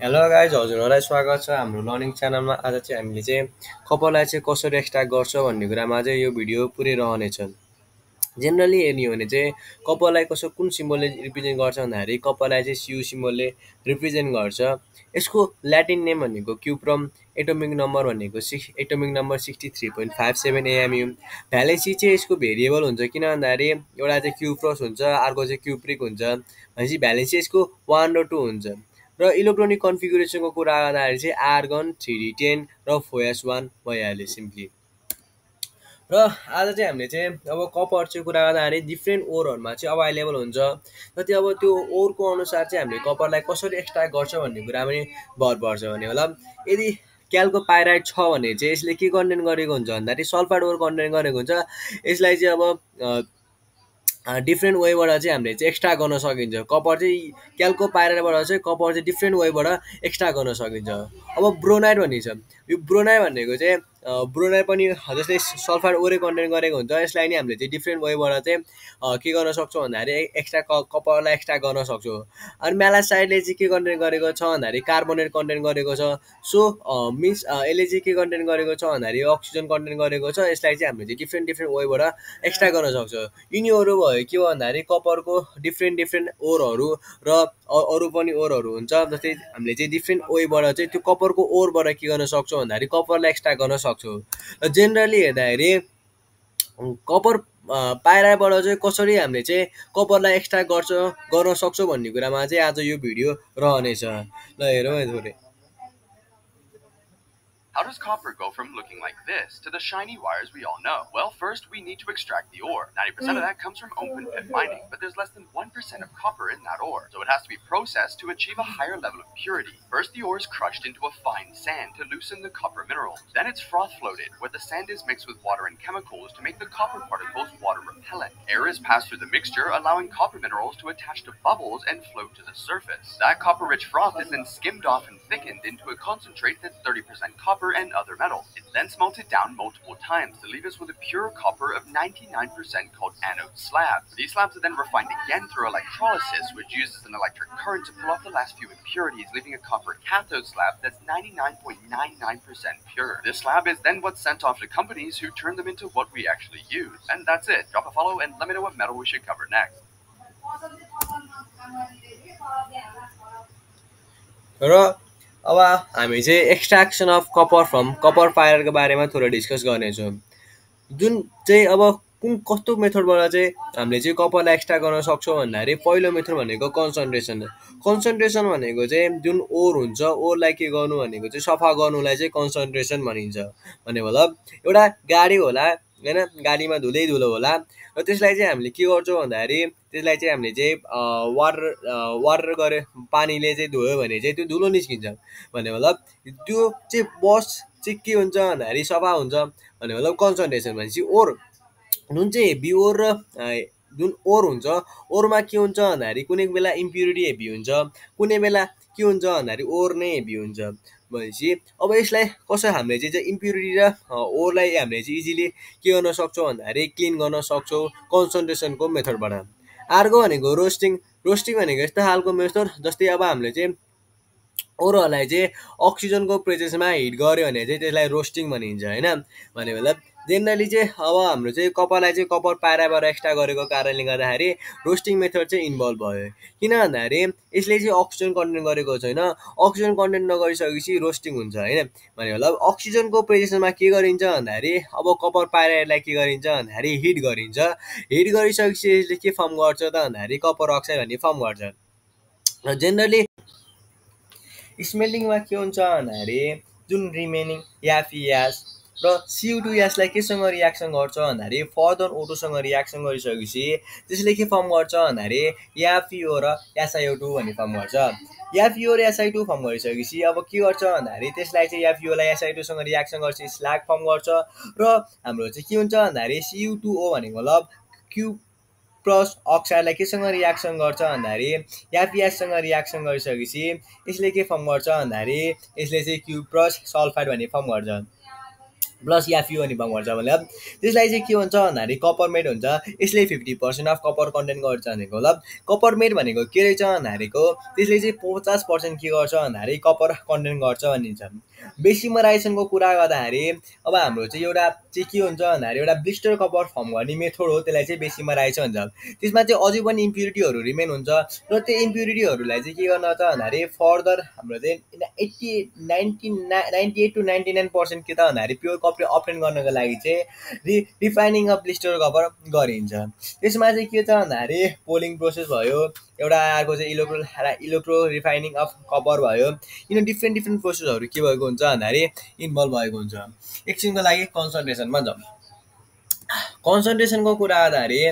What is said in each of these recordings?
Hello guys हजुरहरूलाई स्वागत छ हाम्रो लर्निङ च्यानलमा। आज चाहिँ हामीले चाहिँ कपाललाई चाहिँ कसरी एक्सट्र्याक्ट गर्छ भन्ने कुरामा चाहिँ यो भिडियो पुरै रहनेछ। जेनरली हेर्ने हो भने चाहिँ कपाललाई कुन सिम्बलले रिप्रेजेन्ट गर्छ भन्दाखेरि कपाललाई चाहिँ सियु सिम्बलले रिप्रेजेन्ट गर्छ। यसको ल्याटिन नेम भनेको क्युप्रम, एटोमिक नम्बर भनेको एटोमिक नम्बर 63.57 एएमयु। भ्यालेन्सी चाहिँ यसको भेरिएबल हुन्छ, किन भन्दाखेरि एउटा चाहिँ क्युप्रोस हुन्छ, अर्को चाहिँ क्युप्रिक हुन्छ। भनेपछि भ्यालेन्सी यसको 1 र 2 हुन्छ। र इलेक्ट्रोनिक कन्फिगुरेसनको कुरा गर्दाखेरि चाहिँ आर्गन 3D10 र 4s1 भइहाल्यो सिम्पली। र आज चाहिँ हामीले चाहिँ अब कपर चाहिँ कुरा गर्दाखेरि डिफ्रेन्ट ओरहरूमा चाहिँ अभाइलेबल हुन्छ। र त्यो अब त्यो ओरको अनुसार चाहिँ हामीले कपरलाई कसरी एक्सट्र्याक्ट गर्छ भन्ने कुरा पनि भर पर्छ। भने मतलब यदि क्याल्को पाइराइड छ भने चाहिँ यसले के कन्टेन गरेको हुन्छ भन्दाखेरि सल्फाइड ओर कन्टेन गरेको हुन्छ। यसलाई चाहिँ अब डिफ्रेन्ट वेबाट चाहिँ हामीले चाहिँ एक्स्ट्रा गर्न सकिन्छ। कपर चाहिँ क्याल्को पाइराइडबाट चाहिँ कपर चाहिँ डिफ्रेन्ट वेबाट एक्स्ट्रा गर्न सकिन्छ। अब ब्रोनाइड भन्ने छ, यो ब्रोनाइड भनेको चाहिँ ब्रोनाइड पनि जस्तै सल्फाइड ओरे कन्टेन गरेको हुन्छ। यसलाई नि हामीले चाहिँ डिफ्रेन्ट वेबाट चाहिँ के गर्न सक्छौँ भन्दाखेरि एक्स्ट्रा कपरलाई एक्स्ट्रा गर्न सक्छौँ। अनि म्यालासाइडले चाहिँ के कन्टेन गरेको छ भन्दाखेरि कार्बोनेट कन्टेन गरेको छ। सो मिन्स यसले चाहिँ के कन्टेन गरेको छ भन्दाखेरि अक्सिजन कन्टेन गरेको छ। यसलाई चाहिँ हामीले चाहिँ डिफ्रेन्ट वेबाट एक्स्ट्रा गर्न सक्छौँ। यिनीहरू भयो के भन्दाखेरि कपरको डिफ्रेन्ट ओरहरू र अरू पनि ओरहरू हुन्छ। जस्तै हामीले चाहिँ डिफ्रेन्ट वेबाट चाहिँ त्यो कपरको ओरबाट के गर्न सक्छौँ भन्दाखेरि कपरलाई एक्स्ट्रा गर्न सक्छौँ। र जेनरली हेर्दाखेरि कपर पाइराबाट चाहिँ कसरी हामीले चाहिँ कपरलाई एक्स्ट्रा गर्न सक्छौँ भन्ने कुरामा चाहिँ आज यो भिडियो रहनेछ। ल हेरौँ है थोरै। How does copper go from looking like this to the shiny wires we all know? Well, first we need to extract the ore. 90% of that comes from open pit mining, but there's less than 1% of copper in that ore, so it has to be processed to achieve a higher level of purity. First, the ore is crushed into a fine sand to loosen the copper minerals. Then it's froth floated, where the sand is mixed with water and chemicals to make the copper particles water repellent. Air is passed through the mixture, allowing copper minerals to attach to bubbles and float to the surface. That copper-rich froth is then skimmed off and thickened into a concentrate that's 30% copper and other metals. It's then smelted down multiple times to leave us with a pure copper of 99% called anode slabs. These slabs are then refined again through electrolysis, which uses an electric current to pull off the last few impurities, leaving a copper cathode slab that's 99.99% pure. This slab is then what's sent off to companies who turn them into what we actually use. And that's it. Drop a follow and let me know what metal we should cover next. र अब हामी चाहिँ extraction of copper from copper पाइराइडको बारेमा थोरै discuss गर्नेछौँ। जुन चाहिँ अब कस्तो मेथडबाट चाहिँ हामीले चाहिँ कपरलाई एक्स्ट्रा गर्न सक्छौँ भन्दाखेरि पहिलो मेथड भनेको कन्सन्ट्रेसन। कन्सन्ट्रेसन भनेको चाहिँ जुन ओर हुन्छ, ओरलाई के गर्नु भनेको चाहिँ सफा गर्नुलाई चाहिँ कन्सन्ट्रेसन भनिन्छ। भने मतलब एउटा गाडी होला होइन, गाडीमा धुलो होला र त्यसलाई चाहिँ हामीले के गर्छौँ भन्दाखेरि त्यसलाई चाहिँ हामीले चाहिँ वाटर गरे पानीले चाहिँ धोयो भने चाहिँ त्यो धुलो निस्किन्छ। भने मतलब त्यो चाहिँ बस चाहिँ के हुन्छ भन्दाखेरि सफा हुन्छ। भने मतलब कन्सन्ट्रेसन भनेपछि ओर जुन चाहिँ हेभी ओर र जुन ओर हुन्छ, ओरमा के हुन्छ भन्दाखेरि कुनै बेला इम्प्युरिटी हेभी हुन्छ, कुनै बेला के हुन्छ भन्दाखेरि ओर नै हेभी हुन्छ। भनेपछि अब यसलाई कसरी हामीले चाहिँ इम्प्युरिटी र ओरलाई हामीले चाहिँ इजिली के गर्न सक्छौँ भन्दाखेरि क्लिन गर्न सक्छौँ कन्सन्ट्रेसनको मेथडबाट। अर्को भनेको रोस्टिङ। रोस्टिङ भनेको यस्तो खालको मेथड जस्तै अब हामीले चाहिँ ओरहरूलाई चाहिँ अक्सिजनको प्रेजेन्समा हिट गऱ्यो भने चाहिँ त्यसलाई रोस्टिङ भनिन्छ होइन। भने मतलब जेनरली चाहिँ अब हाम्रो चाहिँ कपरलाई चाहिँ कपर पाइराबाट एक्स्ट्रा गरेको कारणले गर्दाखेरि रोस्टिङ मेथड चाहिँ इन्भल्भ भयो। किन भन्दाखेरि यसले चाहिँ अक्सिजन कन्टेन्ट गरेको छैन, अक्सिजन कन्टेन्ट नगरिसकेपछि रोस्टिङ हुन्छ होइन। भने मतलब अक्सिजनको प्रेजेन्समा के गरिन्छ भन्दाखेरि अब कपर पाइराइडलाई के गरिन्छ भन्दाखेरि हिट गरिन्छ। हिट गरिसकेपछि यसले के फर्म गर्छ त भन्दाखेरि कपर अक्साइड भन्ने फर्म गर्छ। र जेनरली स्मेल्टिङमा के हुन्छ भन्दाखेरि जुन रिमेनिङ याफियास र CO2 ग्यासलाई केसँग रियाक्सन गर्छ भन्दाखेरि फर्दर O2सँग रियाक्सन गरिसकेपछि त्यसले के फर्म गर्छ भन्दाखेरि याफिओ र SiO2 भन्ने फर्म गर्छ। याफिओ र SiO2 फर्म गरिसकेपछि अब के गर्छ भन्दाखेरि त्यसलाई चाहिँ याफिओलाई SiO2सँग रियाक्सन गर्छ, स्ल्याग फर्म गर्छ। र हाम्रो चाहिँ के हुन्छ भन्दाखेरि Cu2O भनेको मतलब प्लस अक्साइडलाई केसँग रियाक्सन गर्छ भन्दाखेरि याफियाससँग रियाक्सन गरिसकेपछि यसले के फर्म गर्छ भन्दाखेरि यसले चाहिँ क्यु प्लस सल्फाइड भन्ने फर्म गर्छ। प्लस एफयू भन्ने फर्म गर्छ मतलब त्यसलाई चाहिँ के हुन्छ भन्दाखेरि कपर मेड हुन्छ। यसले 50% अफ कपर कन्टेन्ट गर्छ भनेको मतलब कपर मेड भनेको के रहेछ भन्दाखेरिको त्यसले चाहिँ 50% के गर्छ भन्दाखेरि कपर कन्टेन्ट गर्छ भनिन्छ। बेसिमराइजेसनको कुरा गर्दाखेरि अब हाम्रो चाहिँ एउटा चाहिँ के हुन्छ भन्दाखेरि एउटा ब्लिस्टर कपर फर्म गर्ने मेथड हो, त्यसलाई चाहिँ बेसिमराइजेसन भन्छ। त्यसमा चाहिँ अझै पनि इम्प्युरिटीहरू रिमेन हुन्छ र त्यो इम्प्युरिटीहरूलाई चाहिँ के गर्न छ भन्दाखेरि फर्दर हाम्रो चाहिँ 98 to 99% के त भन्दाखेरि प्योर कपर अप्टेन गर्नको लागि चाहिँ रिफाइनिङ अफ ब्लिस्टर कपर गरिन्छ। त्यसमा चाहिँ के छ भन्दाखेरि पोलिङ प्रोसेस भयो, एउटा अर्को चाहिँ इलेक्ट्रो रिफाइनिङ अफ कपर भयो। यिनीहरू डिफ्रेन्ट प्रोसेसहरू के भएको हुन्छ भन्दाखेरि इन्भल्भ भएको हुन्छ। एकछिनको लागि कन्सन्ट्रेसनमा जाउँ। कन्सन्ट्रेसनको कुरा गर्दाखेरि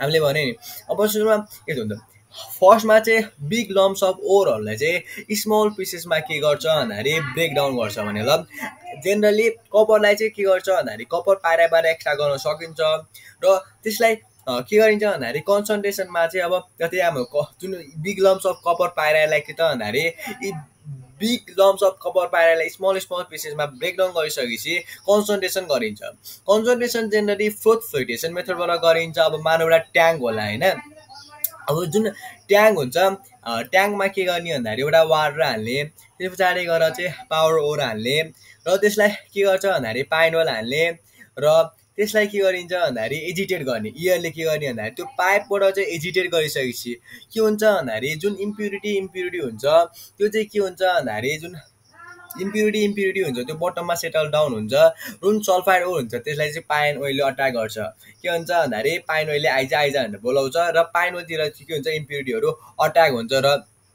हामीले भने नि अब सुरुमा के हुन्छ फर्स्टमा चाहिँ बिग लम्स अफ ओरहरूलाई चाहिँ स्मल पिसेसमा के गर्छ भन्दाखेरि ब्रेक डाउन गर्छ भने ल जेनरली कपरलाई चाहिँ के गर्छ भन्दाखेरि कपर पारा एक्स्ट्रा गर्न सकिन्छ र त्यसलाई के गरिन्छ भन्दाखेरि कन्सन्ट्रेसनमा चाहिँ अब जति हाम्रो जुन बिग लम्स अफ कपर पाइरालाई के त भन्दाखेरि बिग लम्स अफ कपर पाइरालाई स्मल पिसेसमा ब्रेकडाउन गरिसकेपछि कन्सन्ट्रेसन गरिन्छ। कन्सन्ट्रेसन जेनरली फ्लोटेसन मेथडबाट गरिन्छ। अब मानव एउटा ट्याङ्क होला होइन, अब जुन ट्याङ्क हुन्छ ट्याङ्कमा के गर्ने भन्दाखेरि एउटा वाटर हाल्ने, त्यस पछाडि गएर चाहिँ पावर ओर हाल्ने र त्यसलाई के गर्छ भन्दाखेरि पाइनोल हाल्ने र त्यसलाई के गरिन्छ भन्दाखेरि एजिटेट गर्ने। इयरले के गर्ने भन्दाखेरि त्यो पाइपबाट चाहिँ एजिटेट गरिसकेपछि के हुन्छ भन्दाखेरि जुन इम्प्युरिटी हुन्छ त्यो चाहिँ के हुन्छ भन्दाखेरि जुन इम्प्युरिटी हुन्छ त्यो बटममा सेटल डाउन हुन्छ। जुन सल्फाइड ओर हुन्छ त्यसलाई चाहिँ पाइन ओइलले अट्याक गर्छ। के हुन्छ भन्दाखेरि पाइन ओइलले आइज भनेर बोलाउँछ र पाइन ओइलतिर के हुन्छ इम्प्युरिटीहरू अट्याक हुन्छ र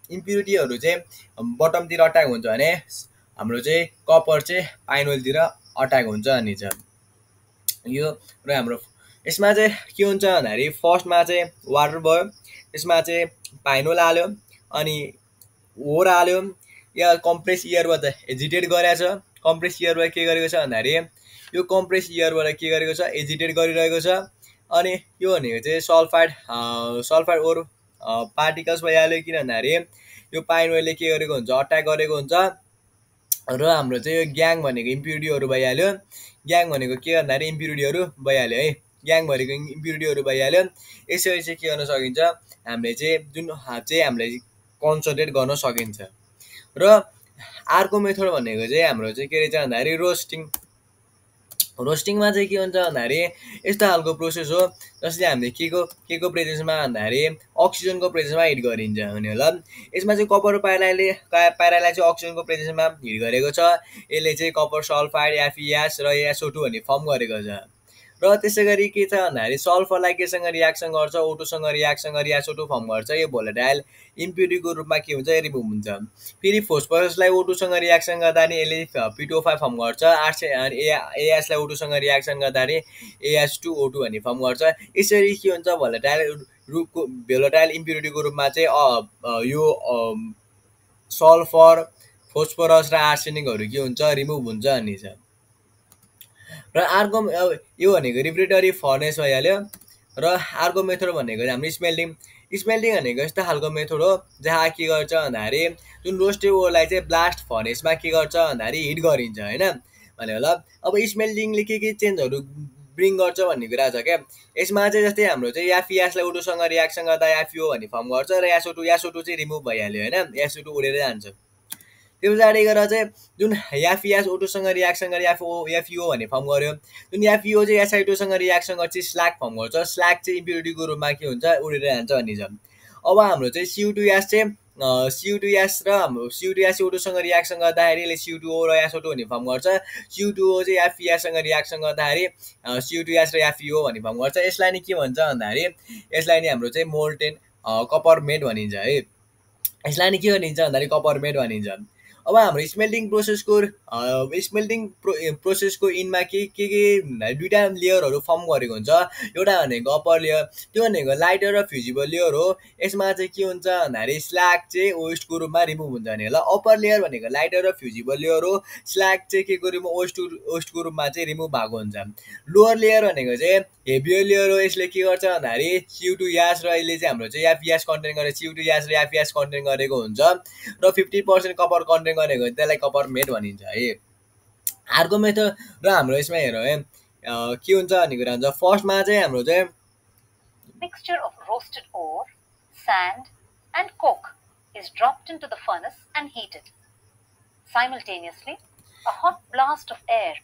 इम्प्युरिटीहरू चाहिँ बटमतिर अट्याक हुन्छ भने हाम्रो चाहिँ कपर चाहिँ पाइन ओइलतिर अट्याक हुन्छ भन्ने छ यो। र हाम्रो यसमा चाहिँ के हुन्छ भन्दाखेरि फर्स्टमा चाहिँ वाटर भयो, त्यसमा चाहिँ पाइनोल हाल्यो अनि ओर हाल्यो या कम्प्रेस इयरबाट एजिटेट गरेको छ। कम्प्रेस इयरबाट के गरेको छ भन्दाखेरि यो कम्प्रेस इयरबाट के गरेको छ एजिटेट गरिरहेको छ। अनि यो भनेको चाहिँ सल्फाइड ओर पार्टिकल्स भइहाल्यो किन भन्दाखेरि यो पाइन ओइलले के गरेको हुन्छ अट्याक गरेको हुन्छ। र हाम्रो चाहिँ यो ग्याङ भनेको इम्प्युरिटीहरू भइहाल्यो। ग्याङ भनेको के भन्दाखेरि इम्प्युरिटीहरू भइहाल्यो है, ग्याङ भनेको इम्प्युरिटीहरू भइहाल्यो। यसरी चाहिँ के गर्न सकिन्छ हामीले चाहिँ जुन चाहिँ हामीले कन्सन्ट्रेट गर्न सकिन्छ। र अर्को मेथड भनेको चाहिँ हाम्रो चाहिँ के रहेछ भन्दाखेरि रोस्टिङमा चाहिँ के हुन्छ भन्दाखेरि यस्तो खालको प्रोसेस हो जसले हामीले के को प्रेजेन्समा भन्दाखेरि अक्सिजनको प्रेजेन्समा हिट गरिन्छ भने होला। यसमा चाहिँ कपर पाइरालाई चाहिँ अक्सिजनको प्रेजेन्समा हिट गरेको छ। यसले चाहिँ कपर सल्फाइड एफइएस र एसओ2 भन्ने फर्म गरेको छ। र त्यसै गरी के छ भन्दाखेरि सल्फरलाई केसँग रियाक्सन गर्छ ओटोसँग रियाक्सन गरी एसओ2 फर्म गर्छ। यो भोलेटाइल इम्प्युरिटीको रूपमा के हुन्छ रिमुभ हुन्छ। फेरि फोस्फरसलाई ओटोसँग रियाक्सन गर्दाखेरि यसले पिटो5 फर्म गर्छ। एएसलाई ओटोसँग रियाक्सन गर्दाखेरि AS2O2 भन्ने फर्म गर्छ। यसरी के हुन्छ भोलेटाइल इम्प्युरिटीको रूपमा चाहिँ यो सल्फर फोस्फरस र आर्सेनिकहरू के हुन्छ रिमुभ हुन्छ भन्ने छ। र अर्को यो भनेको रिफ्रेक्टरी फर्नेस भइहाल्यो। र अर्को मेथड भनेको हाम्रो स्मेल्टिङ भनेको यस्तो खालको मेथड हो जहाँ के गर्छ भन्दाखेरि जुन रोस्टेड ओरलाई चाहिँ ब्लास्ट फर्नेसमा के गर्छ भन्दाखेरि हिट गरिन्छ होइन भने होला। अब स्मेल्टिङले के चेन्जहरू ब्रिङ गर्छ भन्ने कुरा छ क्या। यसमा चाहिँ जस्तै हाम्रो चाहिँ एफइएसलाई ओटोसँग रियाक्सन गर्दा एफइओ भन्ने फर्म गर्छ र एसओ2 चाहिँ रिमुभ भइहाल्यो होइन, एसओ2 उडेर जान्छ। त्यो पछाडि गएर चाहिँ जुन एफइएस ओटोसँग रियाक्सन गरी एफइओ भन्ने फर्म गर्यो। जुन एफइओ चाहिँ एसआइटोसँग रियाक्सन गर्छ स्ल्याग फर्म गर्छ। स्ल्याग चाहिँ इम्प्युरिटीको रूपमा के हुन्छ उडेर जान्छ भन्ने छ। अब हाम्रो चाहिँ CO2S र हाम्रो CO2S ओटोसँग रियाक्सन गर्दाखेरि यसले CO2O र SO2 भन्ने फर्म गर्छ। CO2O चाहिँ एफइएससँग रियाक्सन गर्दाखेरि CO2S र एफइओ भन्ने फर्म गर्छ। यसलाई नि के भन्छ भन्दाखेरि यसलाई नि हाम्रो चाहिँ मोल्टेन कपर मेड भनिन्छ है। यसलाई नि के भनिन्छ भन्दाखेरि कपर मेड भनिन्छ। अब हाम्रो स्मेल्टिङ प्रोसेसको इनमा के दुईवटा लेयरहरू फर्म गरेको हुन्छ। एउटा भनेको अप्पर लेयर, त्यो भनेको लाइटर र फ्युजिबल लेयर हो। यसमा चाहिँ के हुन्छ भन्दाखेरि स्ल्याग चाहिँ वेस्टको रूपमा रिमुभ हुन्छ भने होला। अप्पर लेयर भनेको लाइटर र फ्युजिबल लेयर हो, स्ल्याग चाहिँ के को रूपमा वेस्टको रूपमा चाहिँ रिमुभ भएको हुन्छ। लोवर लेयर भनेको चाहिँ हेभियर लेयर हो। यसले के गर्छ भन्दाखेरि CO2S र यसले चाहिँ हाम्रो चाहिँ एफइएस कन्टेन गरेर CO2S र एफइएस कन्टेन गरेको हुन्छ र 50% कपर कन्टेन गरेको त्यसलाई कपर मेड भनिन्छ है। अर्को मेथड र हाम्रो यसमा हेरौँ है के हुन्छ भन्ने कुरा हुन्छ। फर्स्टमा चाहिँ हाम्रो चाहिँ mixture of roasted ore, sand, and coke is dropped into the furnace and heated. Simultaneously, a hot blast of air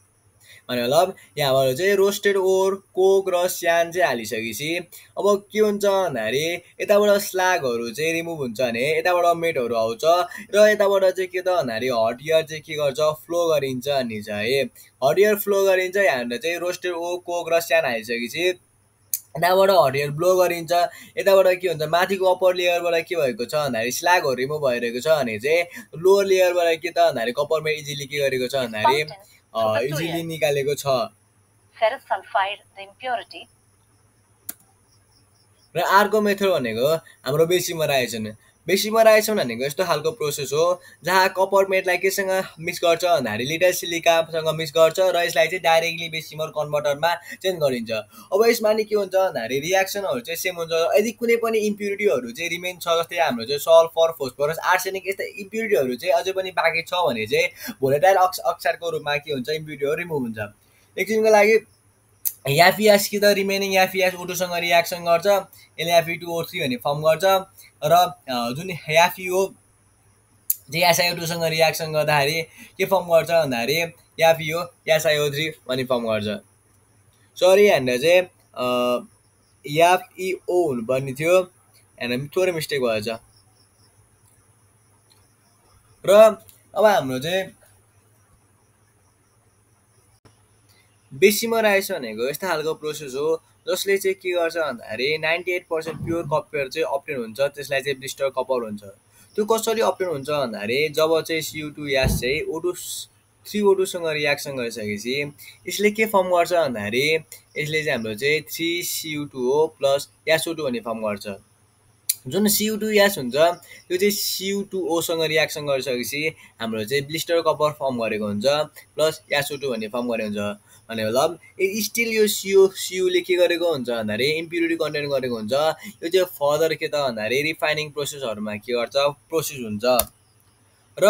भने मतलब यहाँबाट चाहिँ रोस्टेड ओर कोक र स्यान चाहिँ हालिसकेपछि अब के हुन्छ भन्दाखेरि यताबाट स्ल्यागहरू चाहिँ रिमुभ हुन्छ भने यताबाट मेटहरू आउँछ र यताबाट चाहिँ के त भन्दाखेरि हट एयर चाहिँ के गर्छ फ्लो गरिन्छ भन्ने छ है। हट एयर फ्लो गरिन्छ यहाँनिर चाहिँ रोस्टेड ओर कोक र स्यान हालिसकेपछि यताबाट हट एयर ब्लो गरिन्छ। यताबाट के हुन्छ माथिको अप्पर लेयरबाट के भएको छ भन्दाखेरि स्ल्यागहरू रिमुभ भइरहेको छ भने चाहिँ लोवर लेयरबाट के त भन्दाखेरि कपरमा इजिली के गरेको छ भन्दाखेरि इजिली निकालेको छ। ferrous sulfide, the impurity. र अर्को मेथड भनेको हाम्रो बेसिमराइजेसन। बेसिमराइजेसन भनेको यस्तो खालको प्रोसेस हो जहाँ कपर मेटलाई केसँग मिक्स गर्छ भन्दाखेरि लिटल सिलिकासँग मिक्स गर्छ र यसलाई चाहिँ डाइरेक्टली बेसिमर कन्भर्टरमा चेन्ज गरिन्छ। अब यसमा नि के हुन्छ भन्दाखेरि रियाक्सनहरू चाहिँ सेम हुन्छ। यदि कुनै पनि इम्प्युरिटीहरू चाहिँ रिमेन छ जस्तै हाम्रो चाहिँ सल्फर फोस्फरस आर्सेनिक यस्ता इम्प्युरिटीहरू चाहिँ अझै पनि बाँकी छ भने चाहिँ भोलेटाइल अक्साइडको रूपमा के हुन्छ इम्प्युरिटीहरू रिमुभ हुन्छ। एकछिनको लागि याफिएस कि त रिमेनिङ याफिएस O2सँग रियाक्सन गर्छ, यसले Fe2O3 भन्ने फर्म गर्छ र जुन याफिओ चाहिँ SiO2सँग रियाक्सन गर्दाखेरि के फर्म गर्छ भन्दाखेरि याफिओ SiO3 भन्ने फर्म गर्छ। सरी यहाँनिर चाहिँ याफइओ हुनुपर्ने थियो, यहाँनिर थोरै मिस्टेक भएछ। र अब हाम्रो चाहिँ बेसिमराइजेसन भनेको यस्तो खालको प्रोसेस हो जसले चाहिँ के गर्छ भन्दाखेरि 98% प्योर कपर चाहिँ अप्टेन हुन्छ, त्यसलाई चाहिँ ब्लिस्टर कपर हुन्छ। त्यो कसरी अप्टेन हुन्छ भन्दाखेरि जब चाहिँ CO2 ग्यास चाहिँ O2 3O2सँग रियाक्सन गरिसकेपछि यसले के फर्म गर्छ भन्दाखेरि यसले चाहिँ हाम्रो चाहिँ 3CO2O प्लस SO2 भन्ने फर्म गर्छ। जुन CO2 ग्यास हुन्छ त्यो चाहिँ CO2O सँग रियाक्सन गरिसकेपछि हाम्रो चाहिँ ब्लिस्टर कपर फर्म गरेको हुन्छ प्लस SO2 भन्ने फर्म गरेको हुन्छ। भने मतलब स्टिल यो Cuले के गरेको हुन्छ भन्दाखेरि इम्प्युरिटी कन्टेन गरेको हुन्छ। यो चाहिँ फर्दर के त भन्दाखेरि रिफाइनिङ प्रोसेसहरूमा के गर्छ प्रोसेस हुन्छ। र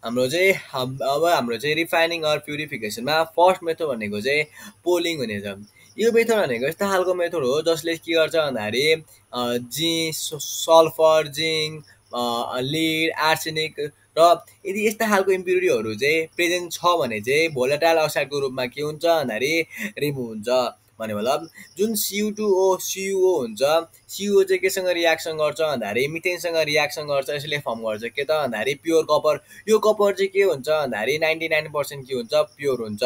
हाम्रो चाहिँ अब हाम्रो चाहिँ रिफाइनिङ अर प्युरिफिकेसनमा फर्स्ट मेथड भनेको चाहिँ पोलिङ हुनेछ। यो मेथड भनेको यस्तो खालको मेथड हो जसले के गर्छ भन्दाखेरि सल्फर जिङ्क लिड आर्सेनिक र यदि यस्ता खालको इम्प्युरिटीहरू चाहिँ प्रेजेन्ट छ भने चाहिँ भोलेटाइल अक्साइडको रूपमा के हुन्छ भन्दाखेरि रिमुभ हुन्छ। भने मतलब जुन CO2O CuO हुन्छ, CuO चाहिँ केसँग रियाक्सन गर्छ भन्दाखेरि मिथेनसँग रियाक्सन गर्छ, यसले फर्म गर्छ के त भन्दाखेरि प्योर कपर। यो कपर चाहिँ के हुन्छ भन्दाखेरि 99% के हुन्छ प्योर हुन्छ।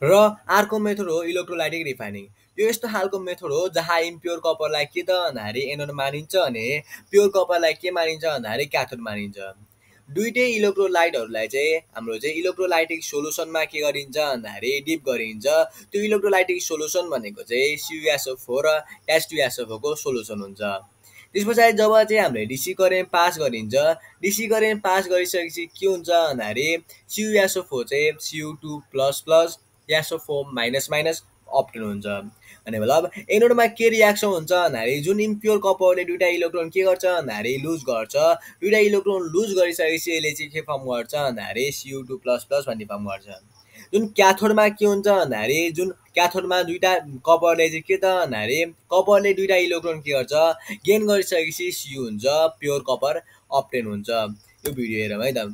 र अर्को मेथड हो इलेक्ट्रोलाइटिक रिफाइनिङ। यो यस्तो खालको मेथड हो जहाँ इम्प्योर कपरलाई के त भन्दाखेरि एनोड मानिन्छ भने प्योर कपरलाई के मानिन्छ भन्दाखेरि क्याथोड मानिन्छ। दुईटै इलेक्ट्रोलाइटहरूलाई चाहिँ हाम्रो चाहिँ इलेक्ट्रोलाइटिक सोलुसनमा के गरिन्छ भन्दाखेरि डिप गरिन्छ। त्यो इलेक्ट्रोलाइटिक सोलुसन भनेको चाहिँ CuSO4 र H2SO4 को सोलुसन हुन्छ। त्यस पछाडि जब चाहिँ हामीले डिसी करेन्ट पास गरिन्छ, डिसी करेन्ट पास गरिसकेपछि के हुन्छ भन्दाखेरि CuSO4 चाहिँ Cu2++ SO4- अप्टेन हुन्छ। भने मतलब एनोडमा के रियाक्सन हुन्छ भन्दाखेरि जुन इम्प्योर कपरले दुईटा इलेक्ट्रोन के गर्छ भन्दाखेरि लुज गर्छ, दुईटा इलेक्ट्रोन लुज गरिसकेपछि यसले चाहिँ के फर्म गर्छ भन्दाखेरि Cu2++ भन्ने फर्म गर्छ। जुन क्याथोडमा के हुन्छ भन्दाखेरि जुन क्याथोडमा दुईटा कपरले चाहिँ के त भन्दाखेरि कपरले दुईटा इलेक्ट्रोन के गर्छ गेन गरिसकेपछि Cu हुन्छ, प्योर कपर अप्टेन हुन्छ। यो भिडियो हेरौँ है त।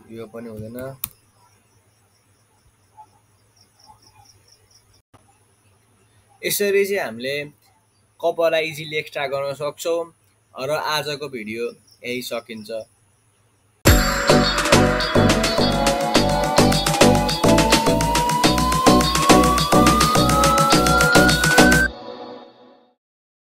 यो पनि हुँदैन। यसरी चाहिँ हामीले कपरलाई इजिली एक्स्ट्रा गर्न सक्छौँ र आजको भिडियो यही सकिन्छ।